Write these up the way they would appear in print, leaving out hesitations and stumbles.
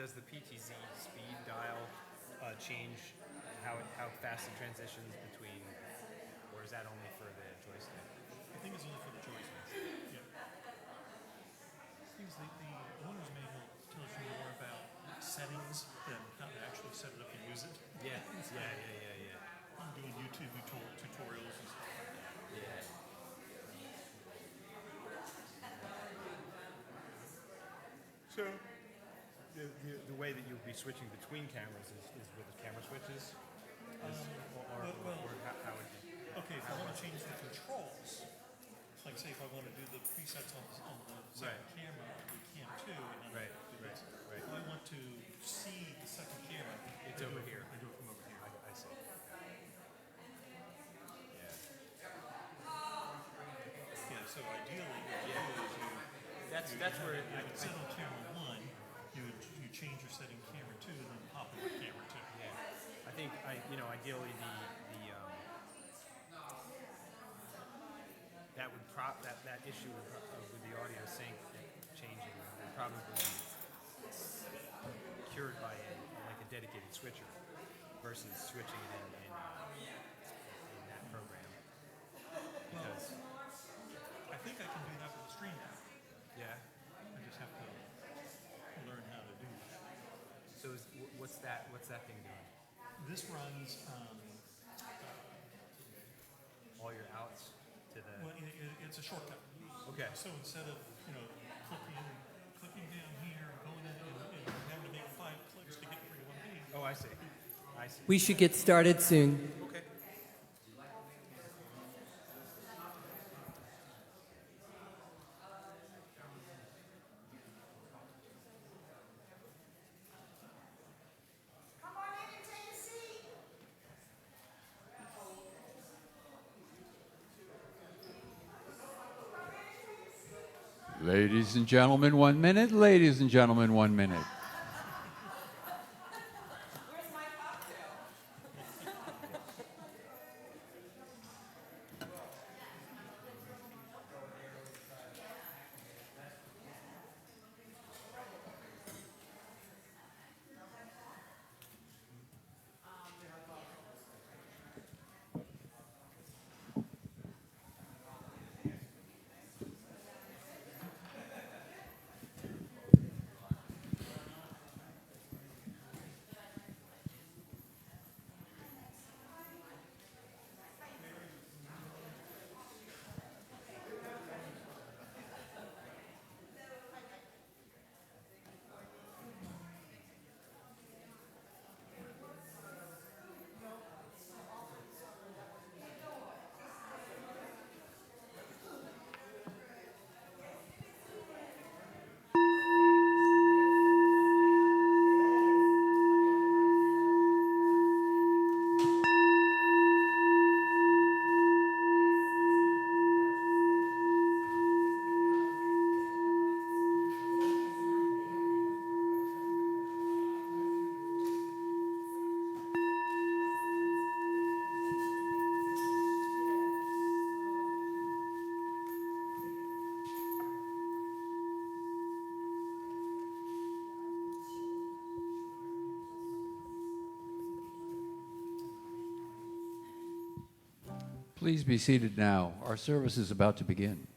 does the PTZ speed dial change how fast it transitions between, or is that only for the joystick? I think it's only for the joystick. Yeah. Things the owner's manual tells you more about settings than how to actually set it up and use it. Yeah. I'm doing YouTube tutorials and stuff like that. Yeah. So, the way that you'll be switching between cameras is with the camera switches? Or how would you? Okay, if I want to change the controls, like say if I want to do the presets on the second camera, I'll do cam 2, and then Right. If I want to see the second camera, It's over here. I do it from over here. I see. Yeah. Yeah, so ideally, what you do is That's where you would set on camera 1, you change your setting camera 2, and then pop over to camera 2. Yeah. I think ideally that would that issue with the audio sync changing would probably be cured by like a dedicated switcher versus switching it in that program. Because I think I can do that with the stream app. yeah. I just have to learn how to do that. So what's that thing doing? This runs All your outs to the. well, it's a shortcut. Okay. So instead of clicking down here and going in and having to make 5 clicks to get where you want to be. Oh, I see. We should get started soon. Okay. Come on in and take a seat. Ladies and gentlemen, 1 minute. Ladies and gentlemen, 1 minute. Where's my cocktail? Please be seated now. Our service is about to begin.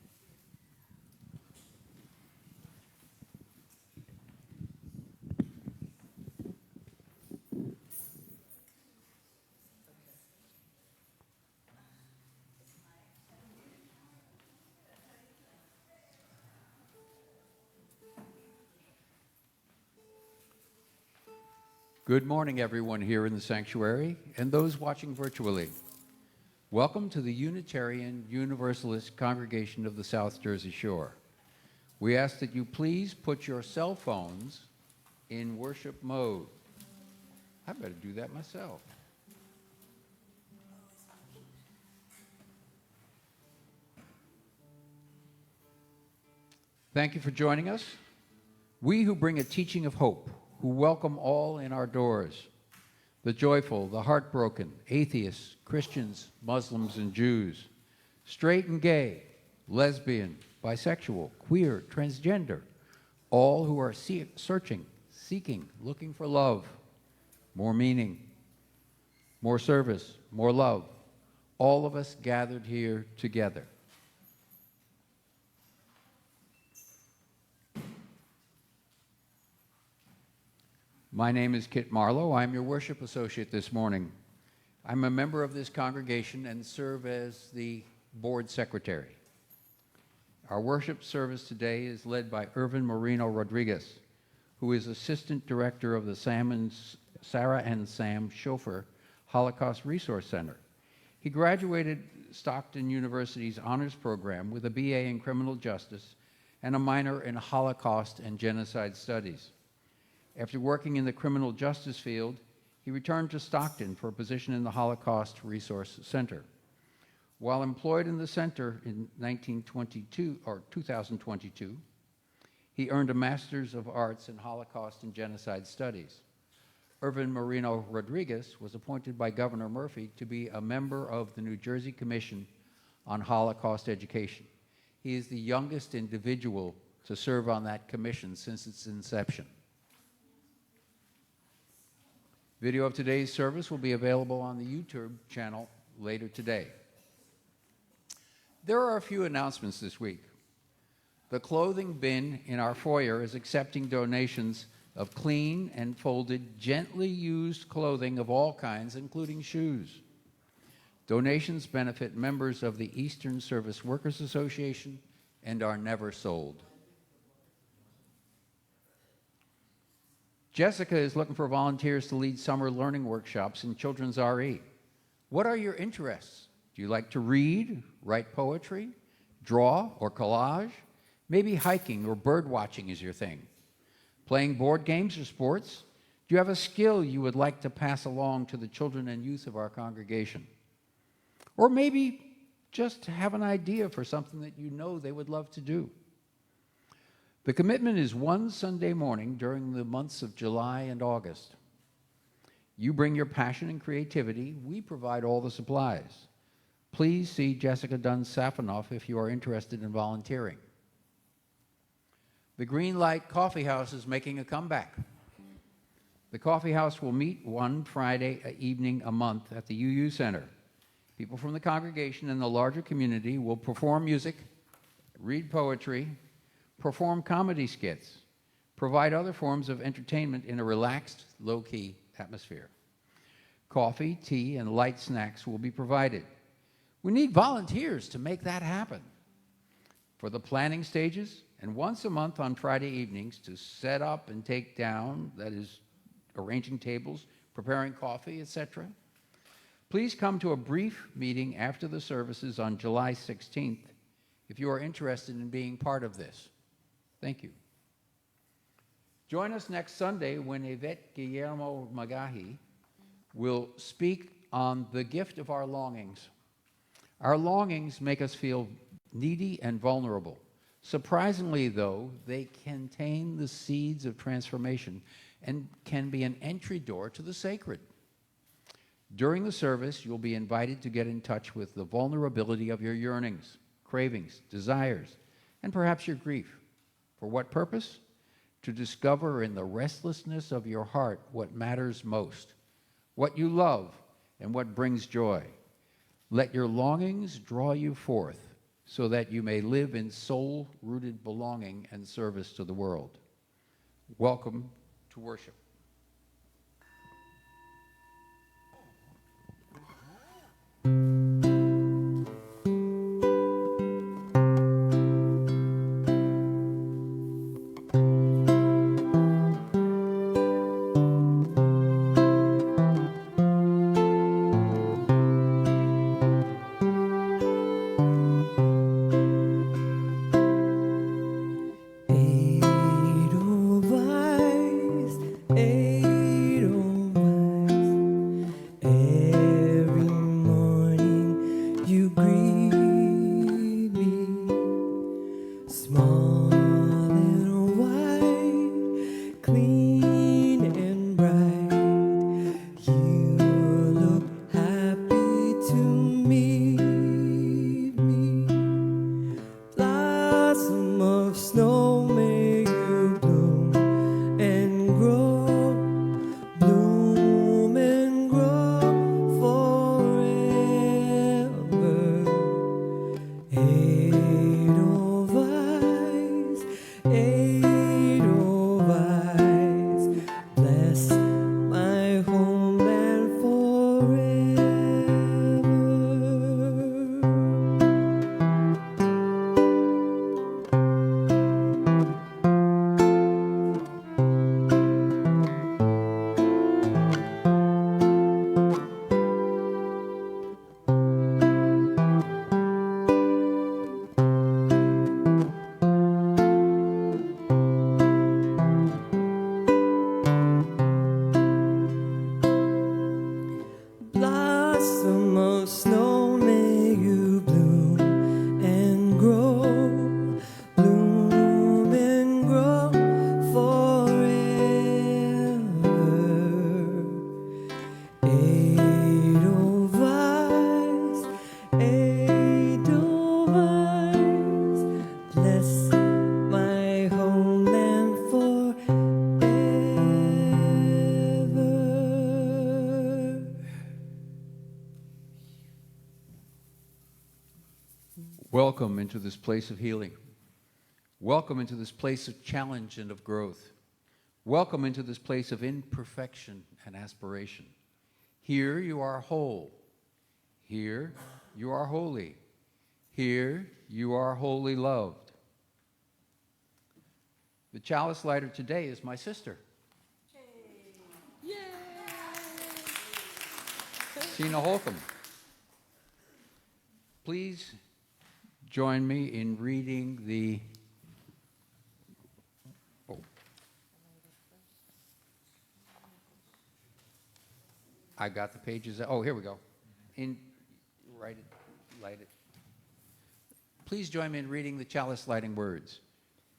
Good morning, everyone here in the sanctuary and those watching virtually. Welcome to the Unitarian Universalist Congregation of the South Jersey Shore. We ask that you please put your cell phones in worship mode. I better do that myself. Thank you for joining us. We who bring a teaching of hope, who welcome all in our doors, the joyful, the heartbroken, atheists, Christians, Muslims, and Jews, straight and gay, lesbian, bisexual, queer, transgender, all who are seeking seeking, looking for love, more meaning, more service, more love. All of us gathered here together. My name is Kit Marlowe. I'm your worship associate this morning. I'm a member of this congregation and serve as the board secretary. Our worship service today is led by Irvin Moreno Rodriguez, who is assistant director of the Sarah and Sam Schofer Holocaust Resource Center. He graduated Stockton University's honors program with a BA in criminal justice and a minor in Holocaust and genocide studies. After working in the criminal justice field, he returned to Stockton for a position in the Holocaust Resource Center. While employed in the center in 2022, he earned a Master's of Arts in Holocaust and Genocide Studies. Irvin Moreno Rodriguez was appointed by Governor Murphy to be a member of the New Jersey Commission on Holocaust Education. He is the youngest individual to serve on that commission since its inception. Video of today's service will be available on the YouTube channel later today. There are a few announcements this week. The clothing bin in our foyer is accepting donations of clean and folded, gently used clothing of all kinds, including shoes. Donations benefit members of the Eastern Service Workers Association and are never sold. Jessica is looking for volunteers to lead summer learning workshops in children's RE. What are your interests? Do you like to read, write poetry, draw, or collage? Maybe hiking or bird watching is your thing. Playing board games or sports? Do you have a skill you would like to pass along to the children and youth of our congregation? Or maybe just have an idea for something that you know they would love to do. The commitment is one Sunday morning during the months of July and August. You bring your passion and creativity. We provide all the supplies. Please see Jessica Dunn-Safanoff if you are interested in volunteering. The Green Light Coffee House is making a comeback. The coffee house will meet one Friday evening a month at the UU Center. People from the congregation and the larger community will perform music, read poetry, perform comedy skits, provide other forms of entertainment in a relaxed, low-key atmosphere. Coffee, tea, and light snacks will be provided. We need volunteers to make that happen. For the planning stages, and once a month on Friday evenings to set up and take down, that is, arranging tables, preparing coffee, etc. Please come to a brief meeting after the services on July 16th if you are interested in being part of this. Thank you. Join us next Sunday when Yvette Guillermo Magahi will speak on the gift of our longings. Our longings make us feel needy and vulnerable. Surprisingly, though, they contain the seeds of transformation and can be an entry door to the sacred. During the service, you'll be invited to get in touch with the vulnerability of your yearnings, cravings, desires, and perhaps your grief. For what purpose? To discover in the restlessness of your heart what matters most, what you love, and what brings joy. Let your longings draw you forth so that you may live in soul-rooted belonging and service to the world. Welcome to worship. Oh, snow, may you bloom and grow, bloom and grow forever. Edelweiss, Edelweiss, bless my homeland forever. Welcome into this place of healing. Welcome into this place of challenge and of growth. Welcome into this place of imperfection and aspiration. Here you are whole. Here you are holy. Here you are wholly loved. The chalice lighter today is my sister. Tina Holcomb. Please join me in reading the I got the pages. Oh, here we go. Light it. Please join me in reading the chalice lighting words.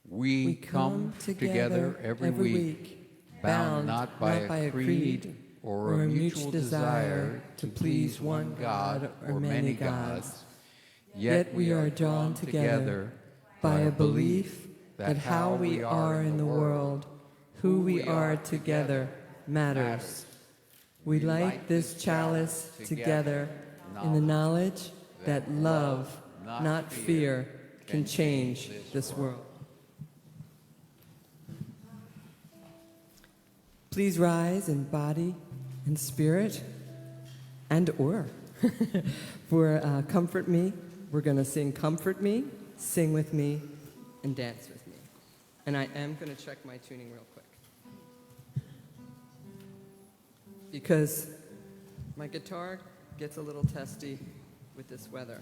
We come together every week, bound not by a creed or a mutual desire to please one God or many gods. Yet we are drawn together by a belief that how we are in the world, who we are together, matters. We light this chalice together in the knowledge that love, not fear, can change this world. Please rise in body and spirit and or for Comfort Me. We're going to sing Comfort Me, Sing With Me, and Dance With Me. And I am going to check my tuning real quick, because my guitar gets a little testy with this weather.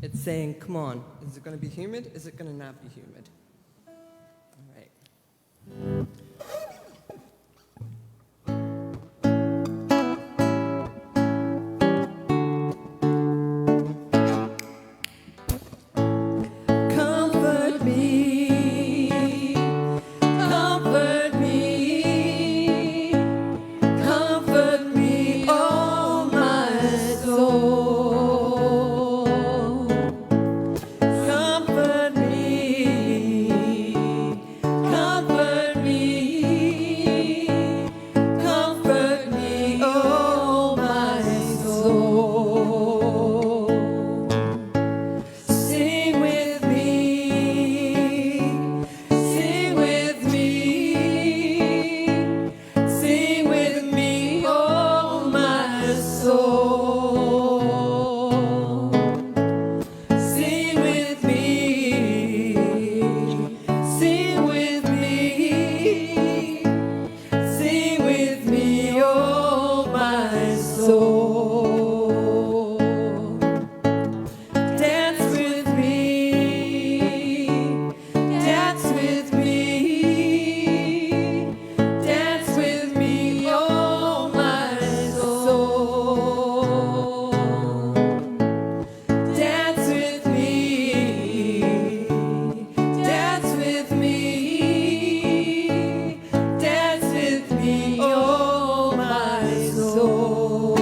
It's saying, come on, is it going to be humid? Is it going to not be humid? All right. Comfort me, comfort me, comfort me, oh my soul. Comfort me, comfort me, comfort me, oh my soul. Sing with me, sing with me, sing with me, oh my soul. Sing with me, sing with me, sing with me, oh my soul. Dance with me, dance with me, dance with me, oh my soul. Dance with me, dance with me, dance with me, oh my soul.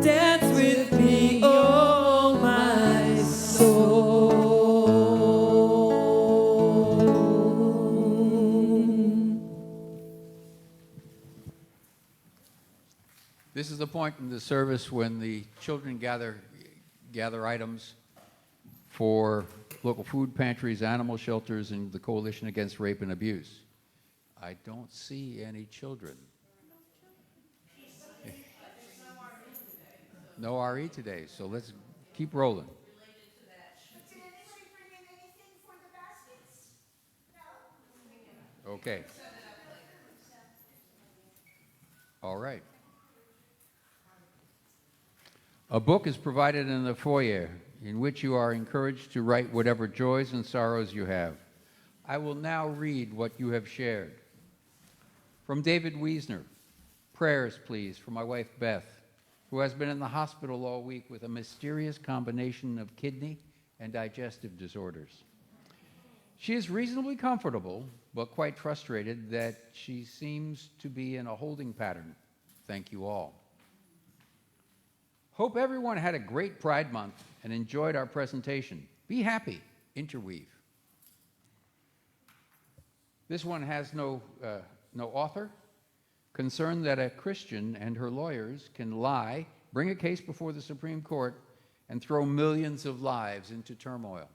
Dance with me, oh my soul. This is the point in the service when the children gather items for local food pantries, animal shelters, and the Coalition Against Rape and Abuse. I don't see any children. No RE today, so let's keep rolling. Did anybody bring in anything for the baskets? No? Okay. All right. A book is provided in the foyer in which you are encouraged to write whatever joys and sorrows you have. I will now read what you have shared. From David Wiesner, Prayers, please, for my wife, Beth, who has been in the hospital all week with a mysterious combination of kidney and digestive disorders. She is reasonably comfortable, but quite frustrated that she seems to be in a holding pattern. Thank you all. Hope everyone had a great Pride Month and enjoyed our presentation. Be happy, interweave. This one has no author. Concerned that a Christian and her lawyers can lie, bring a case before the Supreme Court, and throw millions of lives into turmoil.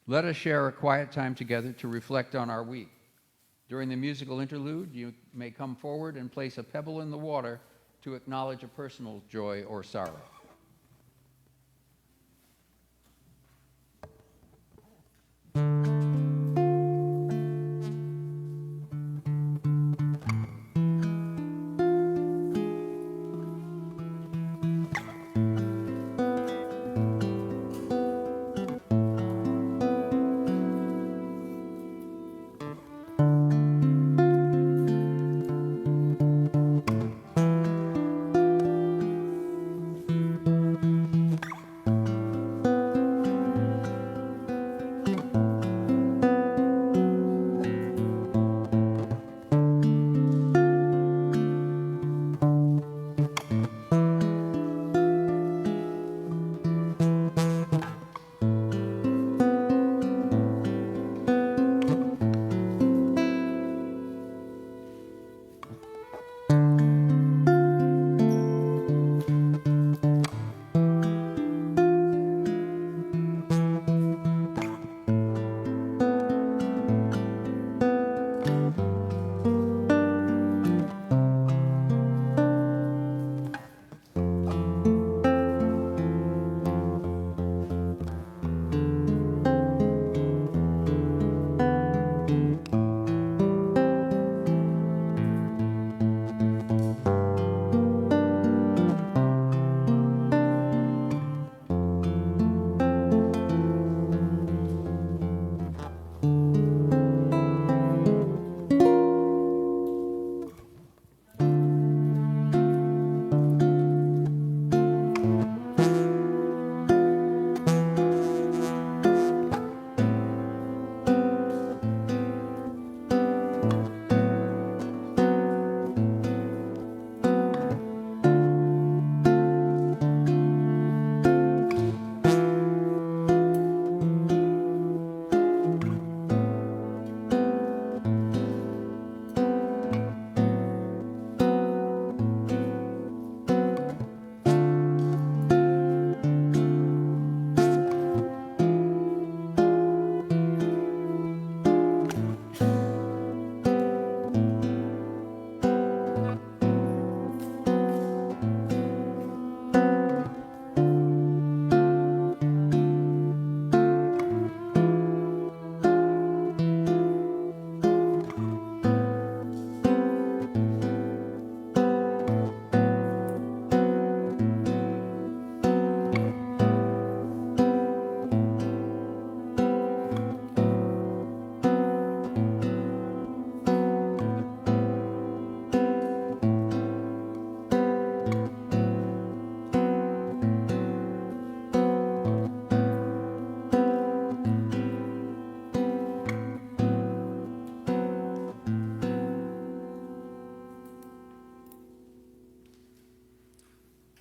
Let us share a quiet time together to reflect on our week. During the musical interlude, you may come forward and place a pebble in the water to acknowledge a personal joy or sorrow.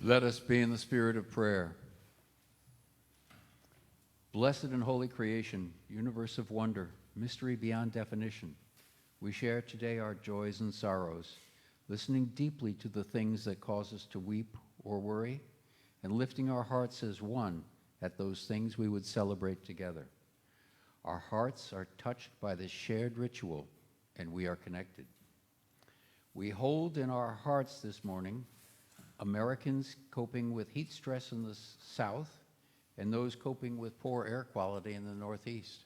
Let us be in the spirit of prayer. Blessed and holy creation, universe of wonder, mystery beyond definition, we share today our joys and sorrows, listening deeply to the things that cause us to weep or worry, and lifting our hearts as one at those things we would celebrate together. Our hearts are touched by this shared ritual, and we are connected. We hold in our hearts this morning Americans coping with heat stress in the South and those coping with poor air quality in the Northeast.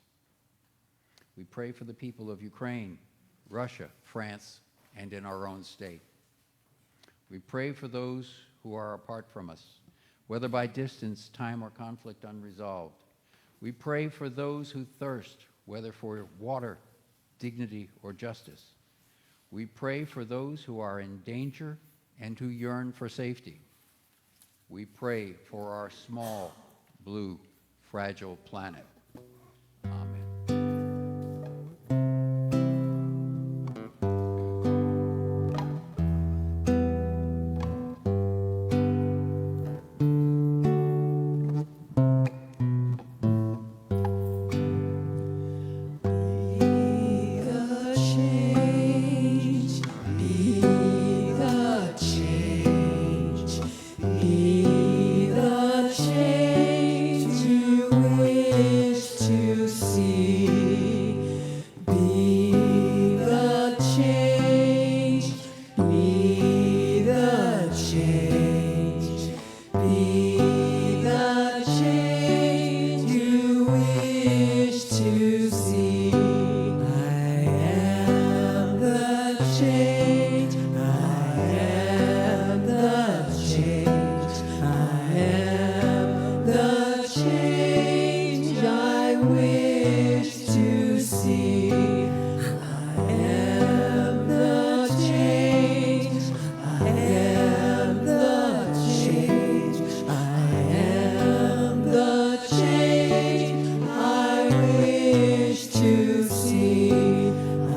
We pray for the people of Ukraine, Russia, France, and in our own state. We pray for those who are apart from us, whether by distance, time, or conflict unresolved. We pray for those who thirst, whether for water, dignity, or justice. We pray for those who are in danger and who yearn for safety. We pray for our small, blue, fragile planet. Amen. Be the change, be the change, be the change you wish to see. Be the change, be the change, be the change you wish to see. I am the change, I am the change, I am the change I wish to see. I am the change, I am the change, I am the change I wish to see. I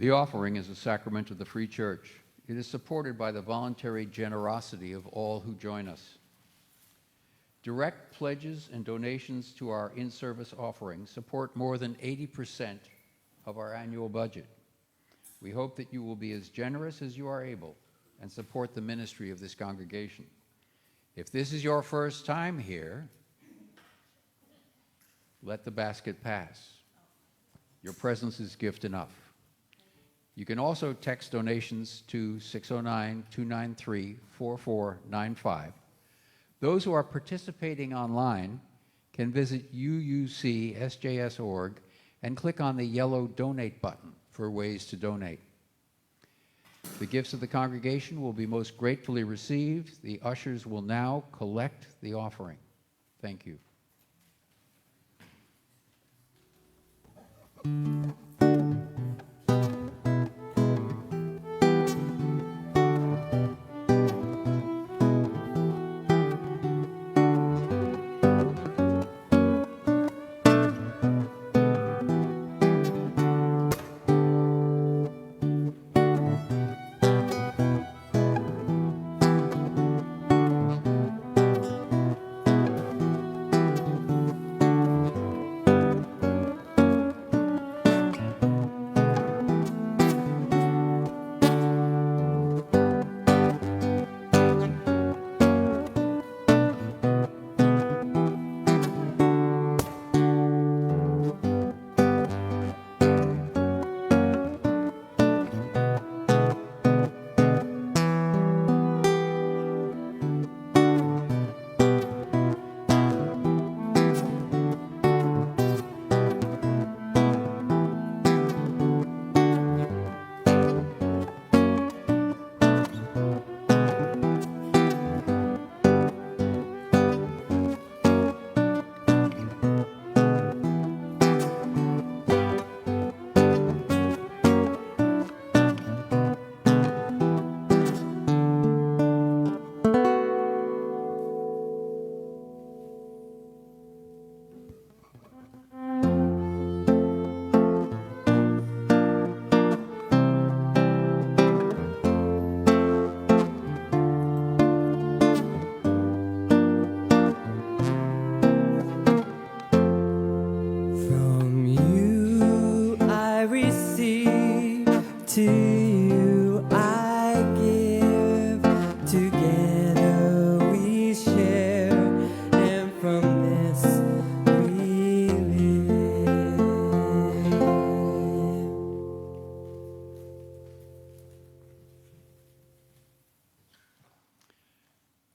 The offering is a sacrament of the Free Church. It is supported by the voluntary generosity of all who join us. Direct pledges and donations to our in-service offering support more than 80% of our annual budget. We hope that you will be as generous as you are able and support the ministry of this congregation. If this is your first time here, let the basket pass. Your presence is gift enough. You can also text donations to 609-293-4495. Those who are participating online can visit uucsjs.org and click on the yellow donate button for ways to donate. The gifts of the congregation will be most gratefully received. The ushers will now collect the offering. Thank you.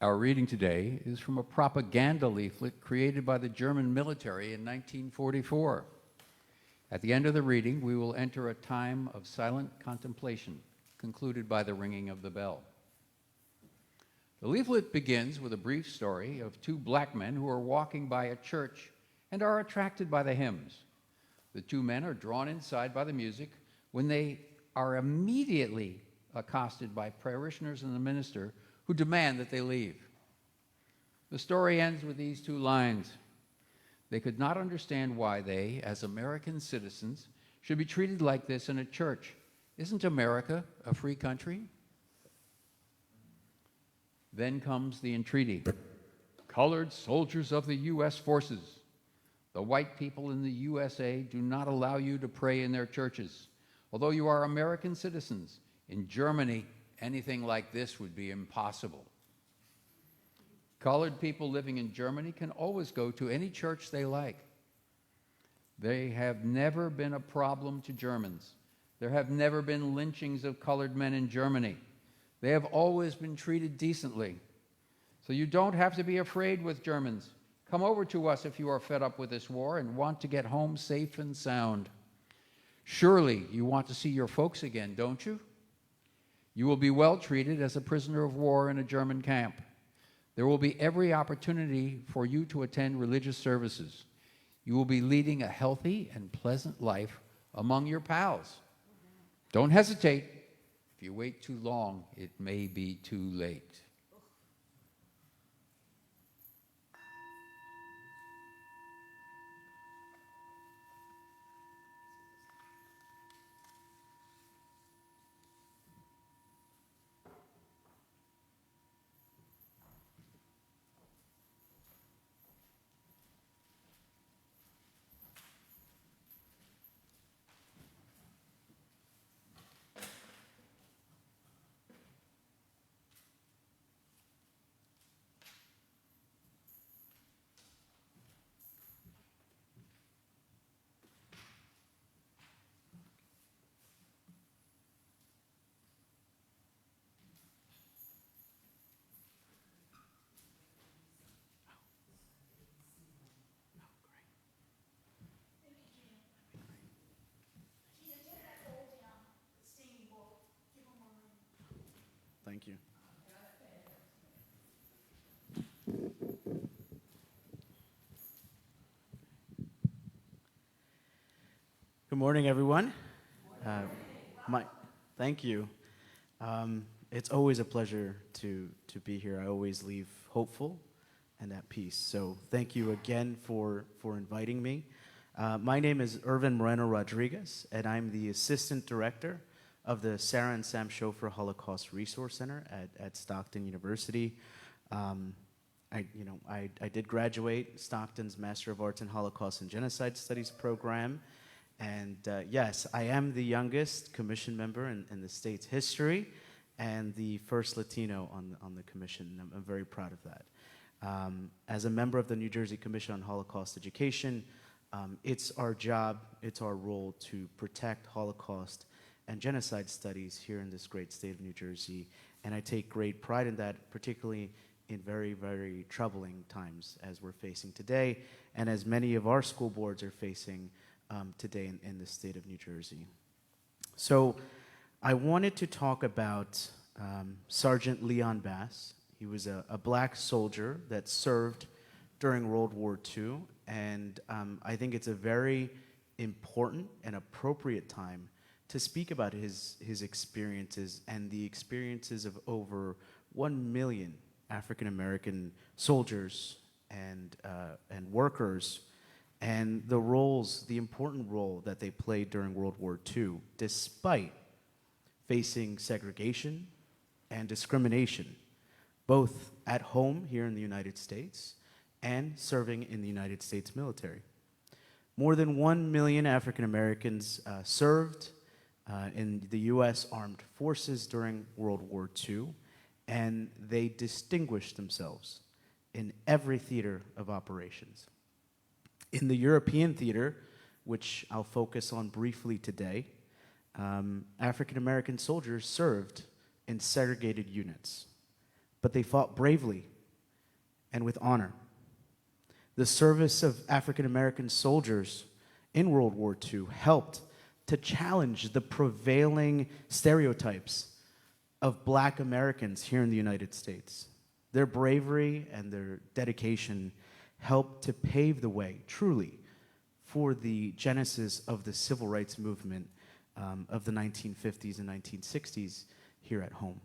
Our reading today is from a propaganda leaflet created by the German military in 1944. At the end of the reading, we will enter a time of silent contemplation, concluded by the ringing of the bell. The leaflet begins with a brief story of two black men who are walking by a church and are attracted by the hymns. The two men are drawn inside by the music when they are immediately accosted by parishioners and the minister who demand that they leave. The story ends with these two lines. They could not understand why they, as American citizens, should be treated like this in a church. Isn't America a free country? Then comes the entreaty. Colored soldiers of the U.S. forces. The white people in the USA do not allow you to pray in their churches. Although you are American citizens, in Germany, anything like this would be impossible. Colored people living in Germany can always go to any church they like. They have never been a problem to Germans. There have never been lynchings of colored men in Germany. They have always been treated decently. So you don't have to be afraid with Germans. Come over to us if you are fed up with this war and want to get home safe and sound. Surely you want to see your folks again, don't you? You will be well treated as a prisoner of war in a German camp. There will be every opportunity for you to attend religious services. You will be leading a healthy and pleasant life among your pals. Don't hesitate. If you wait too long, it may be too late. Thank you. Good morning, everyone. Thank you. It's always a pleasure to be here. I always leave hopeful and at peace. So thank you again for inviting me. My name is Irvin Moreno Rodriguez, and I'm the Assistant Director of the Sarah and Sam Schofer Holocaust Resource Center at Stockton University. I did graduate Stockton's Master of Arts in Holocaust and Genocide Studies program. And yes, I am the youngest commission member in the state's history and the first Latino on the commission. I'm very proud of that. As a member of the New Jersey Commission on Holocaust Education, it's our job, it's our role to protect Holocaust and genocide studies here in this great state of New Jersey. And I take great pride in that, particularly in very, very troubling times as we're facing today, and as many of our school boards are facing today in the state of New Jersey. So I wanted to talk about Sergeant Leon Bass. He was a black soldier that served during World War II, and I think it's a very important and appropriate time to speak about his experiences and the experiences of over 1 million African American soldiers and workers, and the important role that they played during World War II, despite facing segregation and discrimination, both at home here in the United States and serving in the United States military. More than 1 million African Americans served in the U.S. Armed Forces during World War II, and they distinguished themselves in every theater of operations. In the European theater, which I'll focus on briefly today, African American soldiers served in segregated units, but they fought bravely and with honor. The service of African American soldiers in World War II helped to challenge the prevailing stereotypes of Black Americans here in the United States. Their bravery and their dedication helped to pave the way, truly, for the genesis of the civil rights movement of the 1950s and 1960s here at home.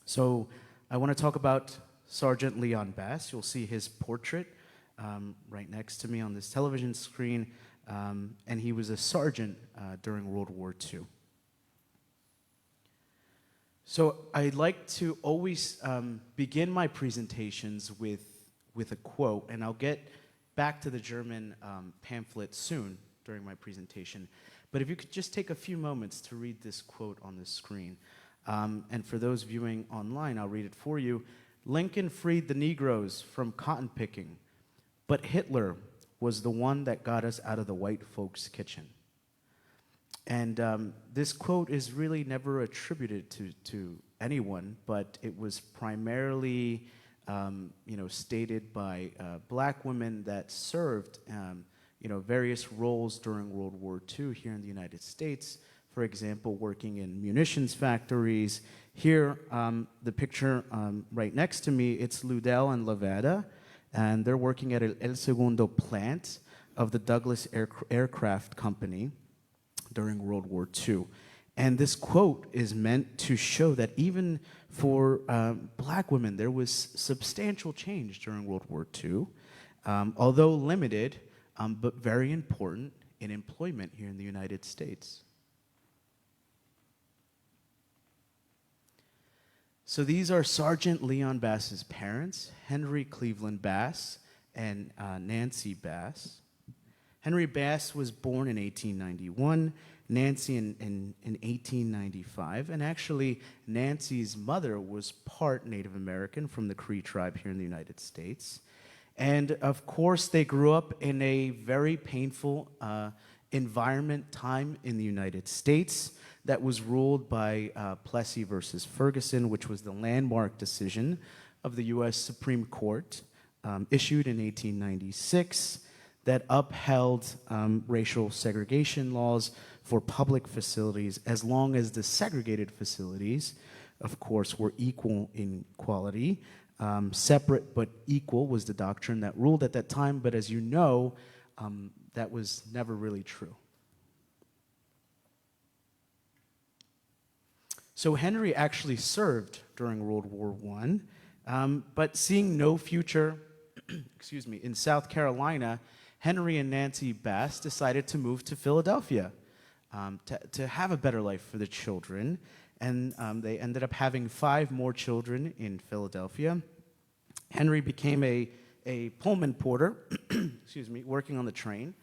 So I want to talk about Sergeant Leon Bass. You'll see his portrait right next to me on this television screen, and he was a sergeant during World War II. So I'd like to always begin my presentations with a quote, and I'll get back to the German pamphlet soon during my presentation. But if you could just take a few moments to read this quote on the screen. And for those viewing online, I'll read it for you. Lincoln freed the Negroes from cotton picking, but Hitler was the one that got us out of the white folks' kitchen. And this quote is really never attributed to anyone, but it was primarily stated by Black women that served various roles during World War II here in the United States. For example, working in munitions factories. Here, the picture right next to me, it's Ludell and Lavada, and they're working at El Segundo plant of the Douglas Aircraft Company during World War II. And this quote is meant to show that even for Black women, there was substantial change during World War II, although limited, but very important in employment here in the United States. So these are Sergeant Leon Bass's parents, Henry Cleveland Bass and Nancy Bass. Henry Bass was born in 1891, Nancy in 1895, and actually Nancy's mother was part Native American from the Cree tribe here in the United States. And of course, they grew up in a very painful environment time in the United States that was ruled by Plessy versus Ferguson, which was the landmark decision of the U.S. Supreme Court, issued in 1896, that upheld racial segregation laws for public facilities as long as the segregated facilities, of course, were equal in quality. Separate but equal was the doctrine that ruled at that time, but as you know, that was never really true. So Henry actually served during World War I, but seeing no future in South Carolina, Henry and Nancy Bass decided to move to Philadelphia to have a better life for the children. And they ended up having 5 more children in Philadelphia. Henry became a Pullman porter, working on the train.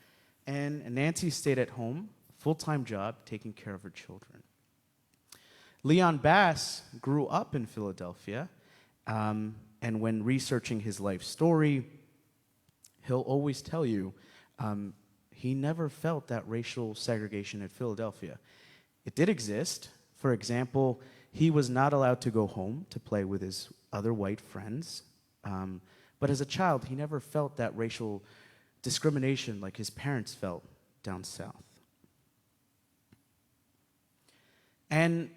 And Nancy stayed at home, full-time job, taking care of her children. Leon Bass grew up in Philadelphia, and when researching his life story, he'll always tell you he never felt that racial segregation in Philadelphia. It did exist. For example, he was not allowed to go home to play with his other white friends. But as a child, he never felt that racial discrimination like his parents felt down south. And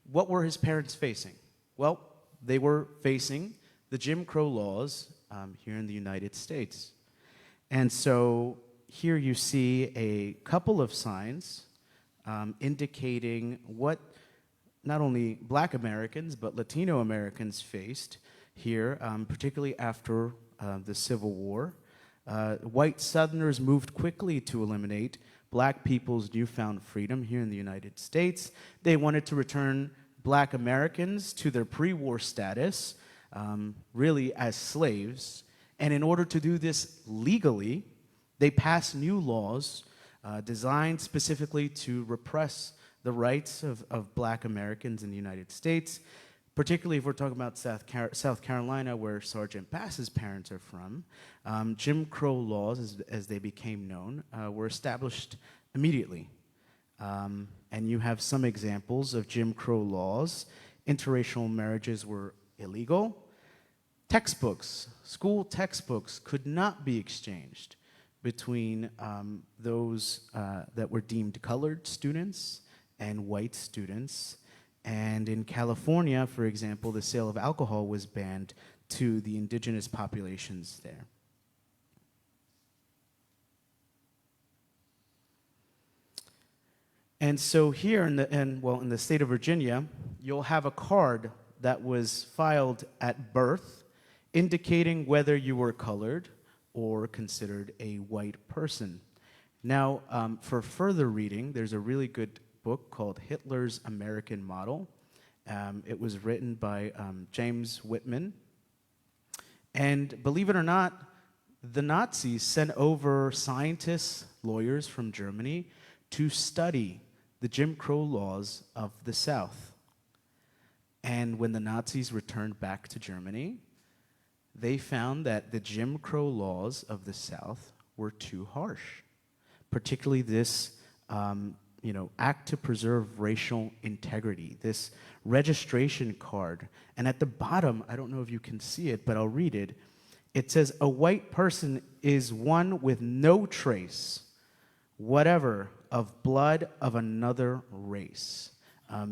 what were his parents facing? Well, they were facing the Jim Crow laws here in the United States. And so here you see a couple of signs indicating what not only Black Americans, but Latino Americans faced here, particularly after the Civil War. White Southerners moved quickly to eliminate Black people's newfound freedom here in the United States. They wanted to return Black Americans to their pre-war status, really as slaves. And in order to do this legally, they passed new laws designed specifically to repress the rights of Black Americans in the United States, particularly if we're talking about South Carolina, where Sergeant Bass's parents are from. Jim Crow laws, as they became known, were established immediately. And you have some examples of Jim Crow laws. Interracial marriages were illegal. Textbooks, school textbooks could not be exchanged between those that were deemed colored students and white students. And in California, for example, the sale of alcohol was banned to the indigenous populations there. And so here in the state of Virginia, you'll have a card that was filed at birth indicating whether you were colored or considered a white person. Now, for further reading, there's a really good book called Hitler's American Model. It was written by James Whitman. And believe it or not, the Nazis sent over scientists, lawyers from Germany to study the Jim Crow laws of the South. And when the Nazis returned back to Germany, they found that the Jim Crow laws of the South were too harsh, particularly this act to preserve racial integrity, this registration card. And at the bottom, I don't know if you can see it, but I'll read it. It says, "A white person is one with no trace, whatever, of blood of another race."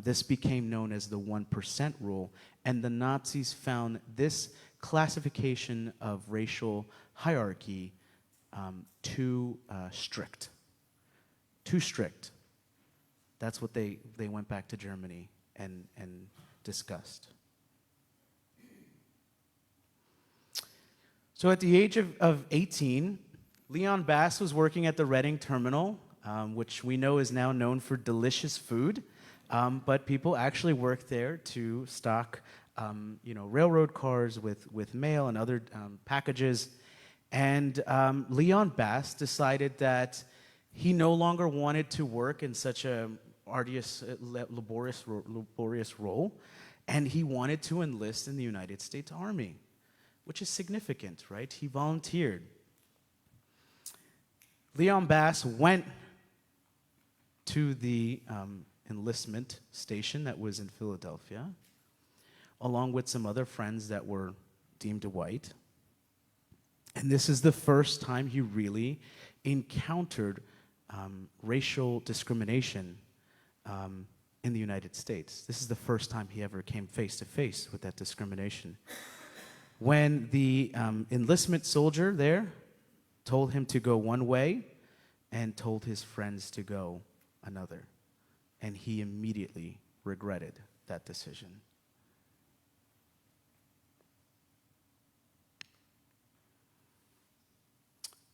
This became known as the 1% rule, and the Nazis found this classification of racial hierarchy too strict. Too strict. That's what they went back to Germany and discussed. So at the age of 18, Leon Bass was working at the Reading Terminal, which we know is now known for delicious food, but people actually work there to stock railroad cars with mail and other packages. And Leon Bass decided that he no longer wanted to work in such a arduous, laborious role, and he wanted to enlist in the United States Army, which is significant, right? He volunteered. Leon Bass went to the enlistment station that was in Philadelphia, along with some other friends that were deemed white. And this is the first time he really encountered racial discrimination in the United States. This is the first time he ever came face to face with that discrimination. When the enlistment soldier there told him to go one way and told his friends to go another, and he immediately regretted that decision.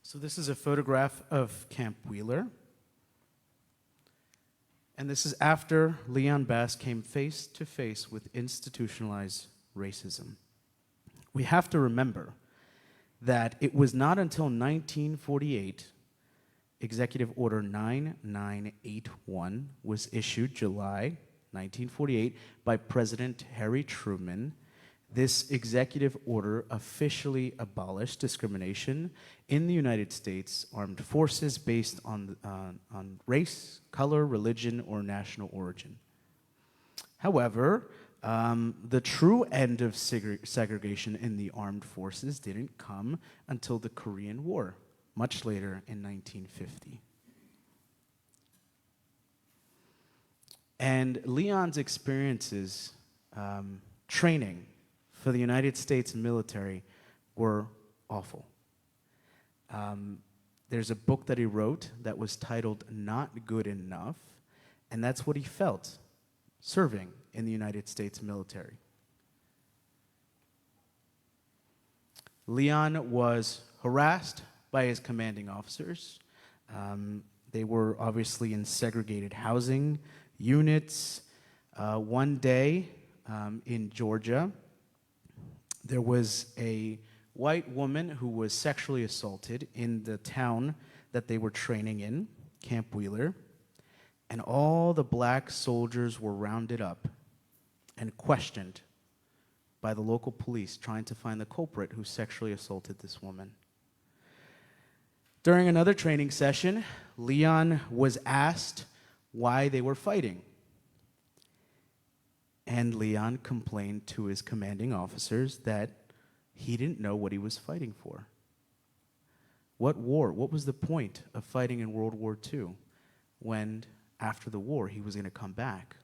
So this is a photograph of Camp Wheeler. And this is after Leon Bass came face to face with institutionalized racism. We have to remember that it was not until 1948, Executive Order 9981 was issued July 1948 by President Harry Truman. This executive order officially abolished discrimination in the United States Armed Forces based on race, color, religion, or national origin. However, the true end of segregation in the armed forces didn't come until the Korean War, much later in 1950. And Leon's experiences training for the United States military were awful. There's a book that he wrote that was titled Not Good Enough, and that's what he felt serving in the United States military. Leon was harassed by his commanding officers. They were obviously in segregated housing units. One day in Georgia, there was a white woman who was sexually assaulted in the town that they were training in, Camp Wheeler, and all the black soldiers were rounded up and questioned by the local police trying to find the culprit who sexually assaulted this woman. During another training session, Leon was asked why they were fighting. And Leon complained to his commanding officers that he didn't know what he was fighting for. What war? What was the point of fighting in World War II when, after the war, he was going to come back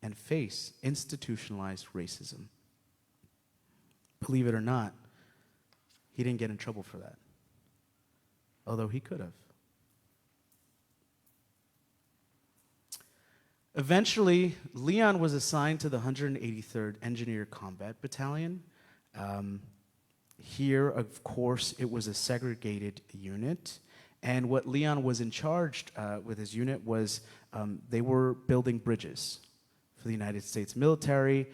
and face institutionalized racism? Believe it or not, he didn't get in trouble for that, although he could have. Eventually, Leon was assigned to the 183rd Engineer Combat Battalion. Here, of course, it was a segregated unit. And what Leon was in charge with his unit was they were building bridges for the United States military.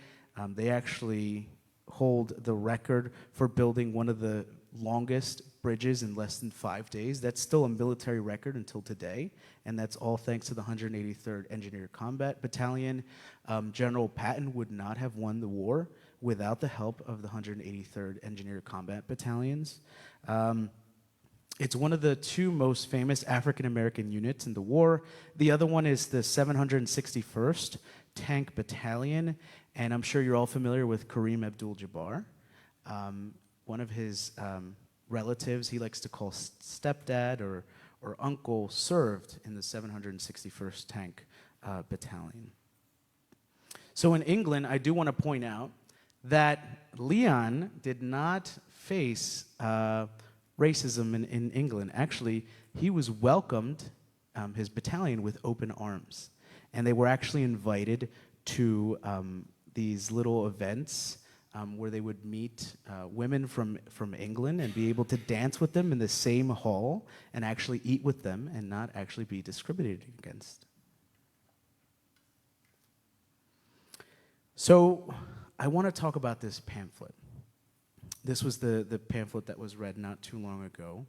They actually hold the record for building one of the longest bridges in less than 5 days. That's still a military record until today, and that's all thanks to the 183rd Engineer Combat Battalion. General Patton would not have won the war without the help of the 183rd Engineer Combat Battalions. It's one of the two most famous African-American units in the war. The other one is the 761st Tank Battalion, and I'm sure you're all familiar with Kareem Abdul-Jabbar. One of his relatives, he likes to call stepdad or uncle, served in the 761st Tank Battalion. So in England, I do want to point out that Leon did not face racism in England. Actually, he was welcomed, his battalion, with open arms. And they were actually invited to these little events where they would meet women from England and be able to dance with them in the same hall and actually eat with them and not actually be discriminated against. So I want to talk about this pamphlet. This was the pamphlet that was read not too long ago.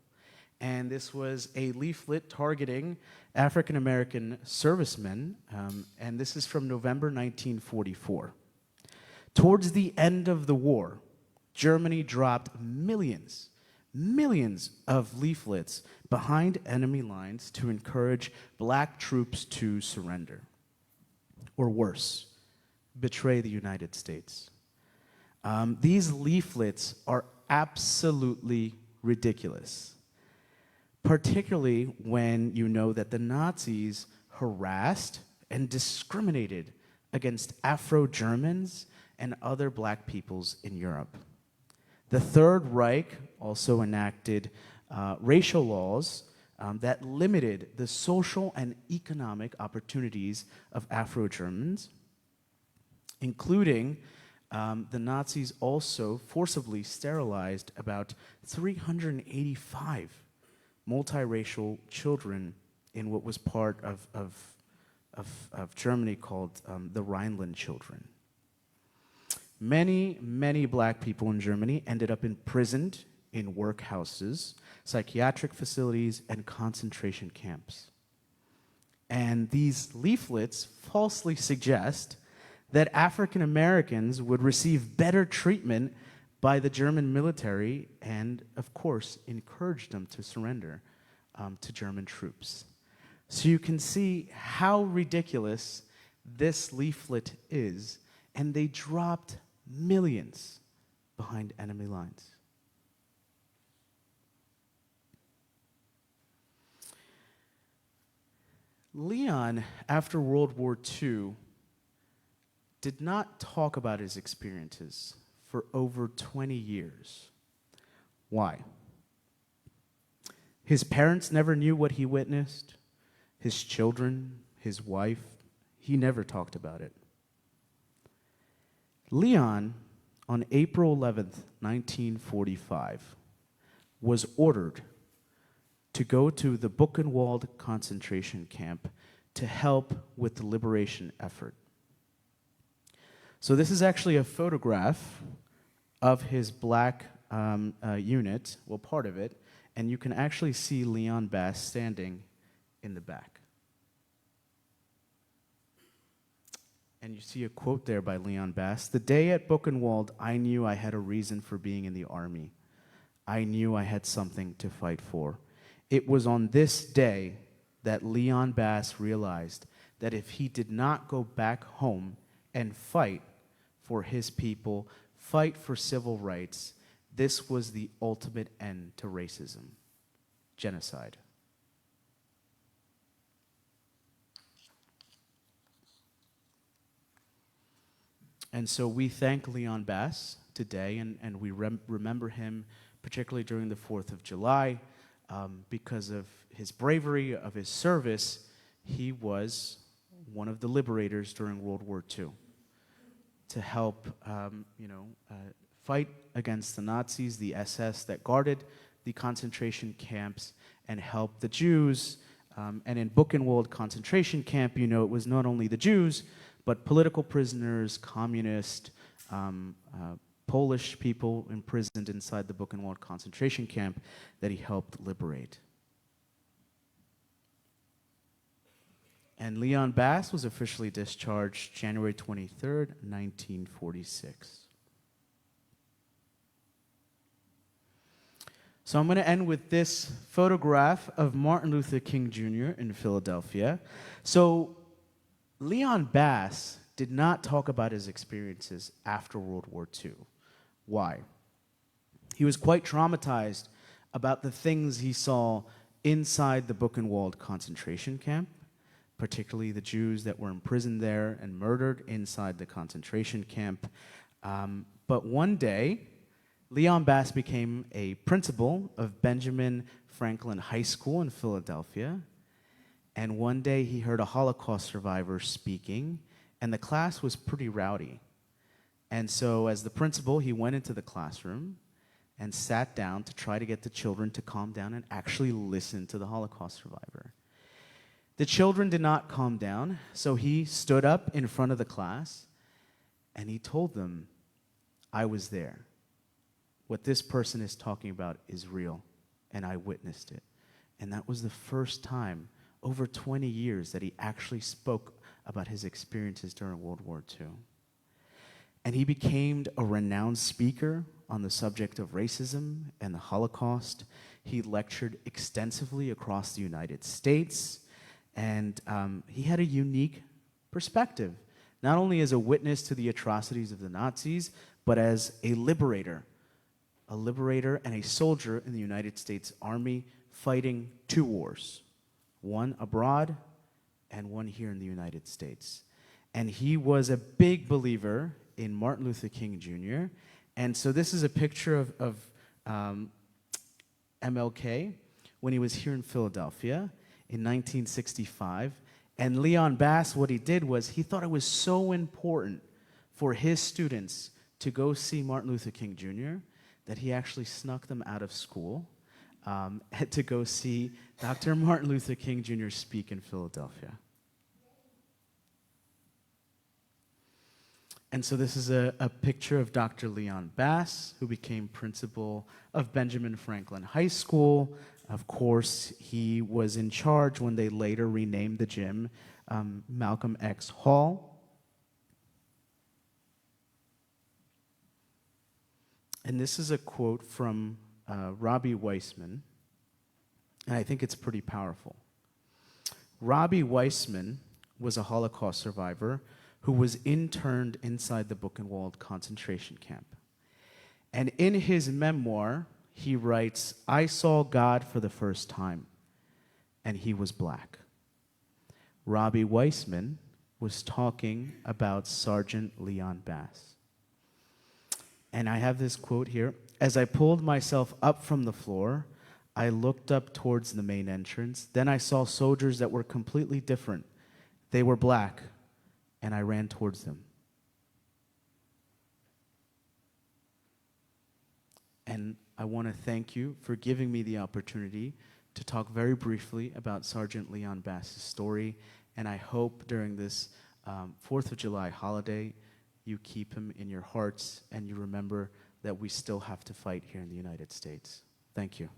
And this was a leaflet targeting African-American servicemen, and this is from November 1944. Towards the end of the war, Germany dropped millions of leaflets behind enemy lines to encourage black troops to surrender. Or worse, betray the United States. These leaflets are absolutely ridiculous, particularly when you know that the Nazis harassed and discriminated against Afro-Germans and other black peoples in Europe. The Third Reich also enacted racial laws that limited the social and economic opportunities of Afro-Germans, including the Nazis also forcibly sterilized about 385 multiracial children in what was part of Germany called the Rhineland children. Many black people in Germany ended up imprisoned in workhouses, psychiatric facilities, and concentration camps. And these leaflets falsely suggest that African Americans would receive better treatment by the German military and, of course, encourage them to surrender to German troops. So you can see how ridiculous this leaflet is, and they dropped millions behind enemy lines. Leon, after World War II, did not talk about his experiences for over 20 years. Why? His parents never knew what he witnessed. His children, his wife, he never talked about it. Leon, on April 11th, 1945, was ordered to go to the Buchenwald concentration camp to help with the liberation effort. So this is actually a photograph of his black unit, well, part of it, and you can actually see Leon Bass standing in the back. And you see a quote there by Leon Bass. "The day at Buchenwald, I knew I had a reason for being in the army. I knew I had something to fight for. It was on this day that Leon Bass realized that if he did not go back home and fight for his people, fight for civil rights, This was the ultimate end to racism, genocide. And so we thank Leon Bass today, and we remember him particularly during the 4th of July because of his bravery, of his service. He was one of the liberators during World War II to help fight against the Nazis, the SS that guarded the concentration camps, and help the Jews. And in Buchenwald concentration camp, it was not only the Jews, but political prisoners, communist, Polish people imprisoned inside the Buchenwald concentration camp that he helped liberate. And Leon Bass was officially discharged January 23rd, 1946. So I'm going to end with this photograph of Martin Luther King Jr. in Philadelphia. So Leon Bass did not talk about his experiences after World War II. Why? He was quite traumatized about the things he saw inside the Buchenwald concentration camp, particularly the Jews that were imprisoned there and murdered inside the concentration camp. But one day, Leon Bass became a principal of Benjamin Franklin High School in Philadelphia. And one day he heard a Holocaust survivor speaking, and the class was pretty rowdy. And so as the principal, he went into the classroom and sat down to try to get the children to calm down and actually listen to the Holocaust survivor. The children did not calm down, so he stood up in front of the class and he told them, "I was there. What this person is talking about is real, and I witnessed it." And that was the first time, over 20 years, that he actually spoke about his experiences during World War II. And he became a renowned speaker on the subject of racism and the Holocaust. He lectured extensively across the United States, and he had a unique perspective, not only as a witness to the atrocities of the Nazis, but as a liberator and a soldier in the United States Army fighting 2 wars, one abroad and one here in the United States. And he was a big believer in Martin Luther King Jr. And so this is a picture of MLK when he was here in Philadelphia in 1965. And Leon Bass, what he did was he thought it was so important for his students to go see Martin Luther King Jr. that he actually snuck them out of school to go see Dr. Martin Luther King Jr. speak in Philadelphia. And so this is a picture of Dr. Leon Bass, who became principal of Benjamin Franklin High School. Of course, he was in charge when they later renamed the gym Malcolm X Hall. And this is a quote from Robbie Weissman, and I think it's pretty powerful. Robbie Weissman was a Holocaust survivor who was interned inside the Buchenwald concentration camp. And in his memoir, he writes, "I saw God for the first time, and he was black." Robbie Weissman was talking about Sergeant Leon Bass. And I have this quote here. "As I pulled myself up from the floor, I looked up towards the main entrance. Then I saw soldiers that were completely different. They were black, and I ran towards them." And I want to thank you for giving me the opportunity to talk very briefly about Sergeant Leon Bass's story. And I hope during this 4th of July holiday, you keep him in your hearts and you remember that we still have to fight here in the United States. Thank you.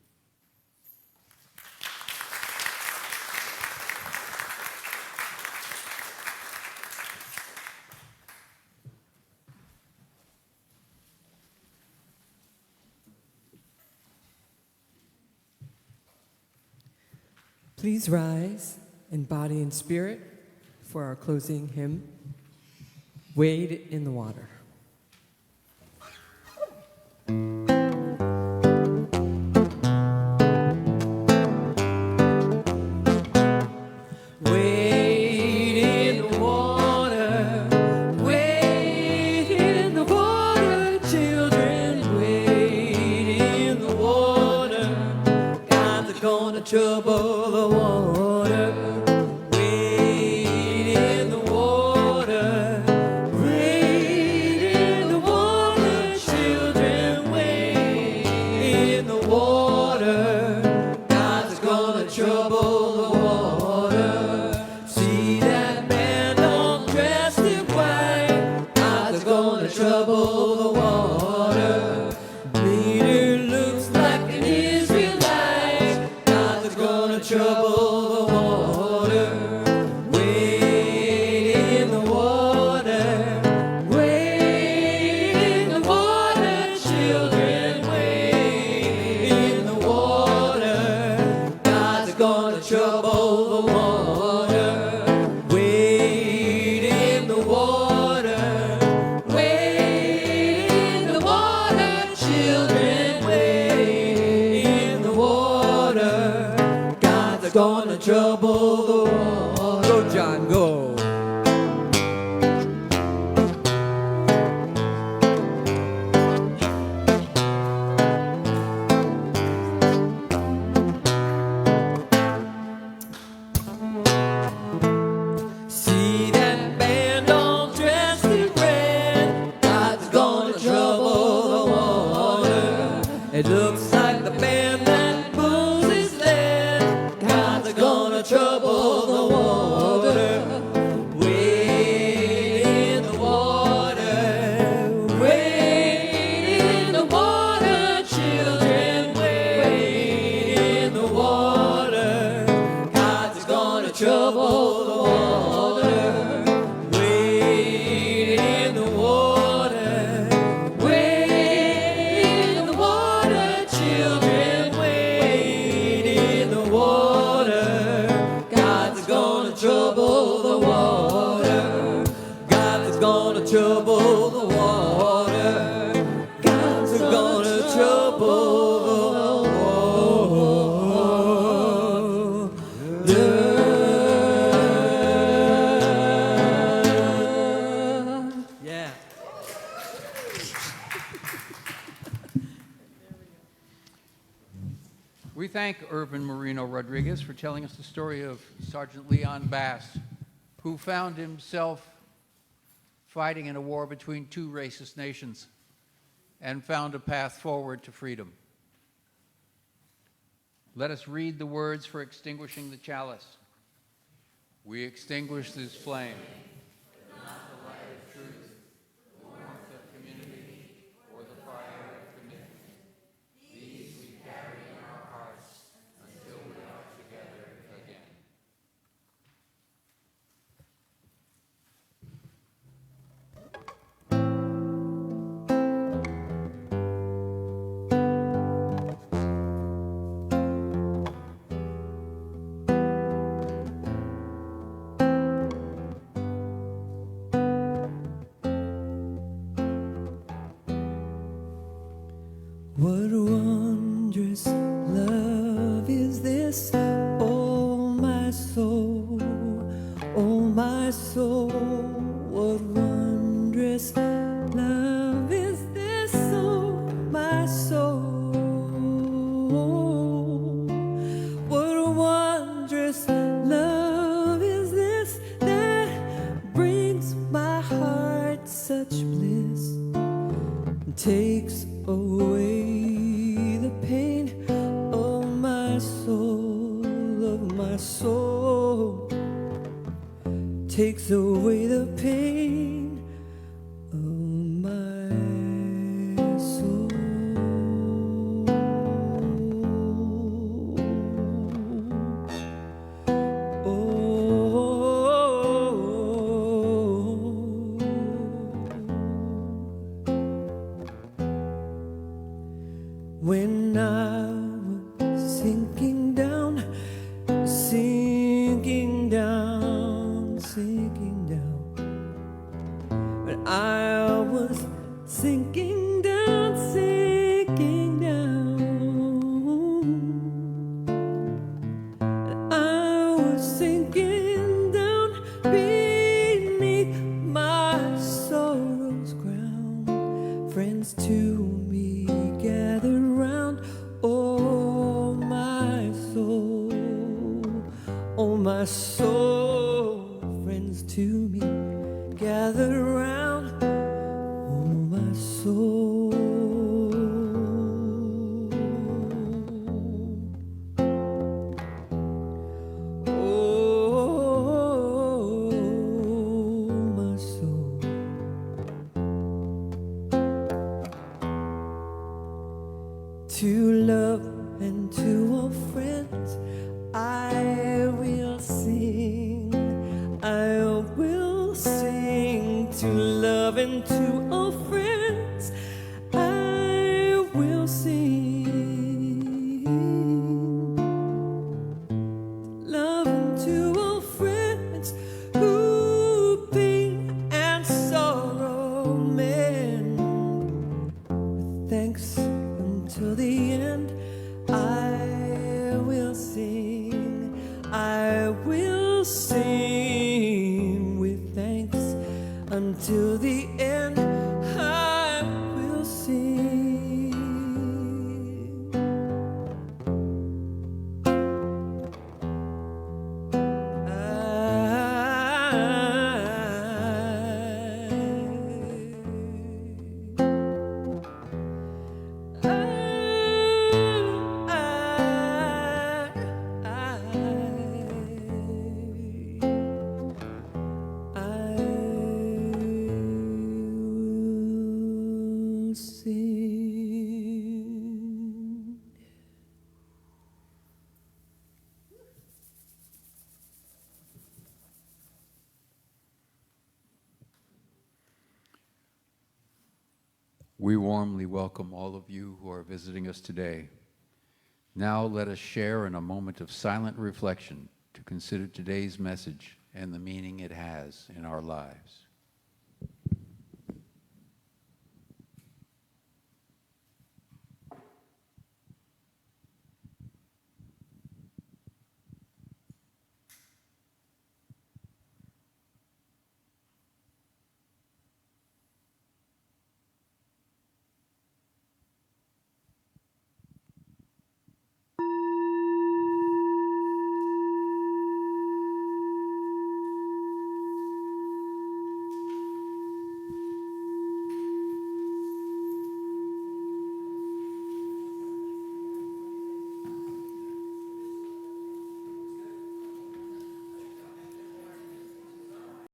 Please rise in body and spirit for our closing hymn, "Wade in the Water." trouble the water. Wade in the water. Wade in the water. Children, wade in the water. God's gonna trouble the water. See that man all dressed in white. God's gonna trouble the water. Peter looks like an Israelite. God's gonna trouble the water. Wade in the water. Wade in the water. Children, wade in the water. God's gonna trouble the water. Wade in the water. Wade in the water. Children, wade in the water. God's gonna trouble the water. Go, John, go. See that band all dressed in red. God's gonna trouble the water. It looks like the band that Moses led. God's gonna trouble the water. Wade in the water. Wade in the water. Children, wade in the water. God's gonna trouble the water. Wade in the water. Wade in the water. Children, wade in the water. God's gonna trouble the water. God's gonna trouble the water. God's gonna trouble the water. Yeah. We thank Irvin Moreno Rodriguez for telling us the story of Sergeant Leon Bass, who found himself fighting in a war between two racist nations and found a path forward to freedom. Let us read the words for extinguishing the chalice. We extinguish this flame, but not the light of truth, the warmth of community, or the fire of commitment. These we carry in our hearts until we are together again. What wondrous love is this, oh my soul, oh my soul. What wondrous love is this, oh my soul. What wondrous love is this that brings my heart such bliss, takes away the pain of my soul, takes away the pain of my soul. When I was sinking down, sinking down, sinking down. When I was sinking down, sinking down. And I was sinking down beneath my sorrow's ground. Friends to me gathered round. Oh, my soul, friends to me, gather round, oh my soul. Oh, my soul. To love and to all friends, I will sing. I will sing. To love and to all friends, I will sing. Love and to all friends who pain and sorrow mend. With thanks until the end, I will sing. I will sing with thanks until the end. I will sing. We warmly welcome all of you who are visiting us today. Now let us share in a moment of silent reflection to consider today's message and the meaning it has in our lives.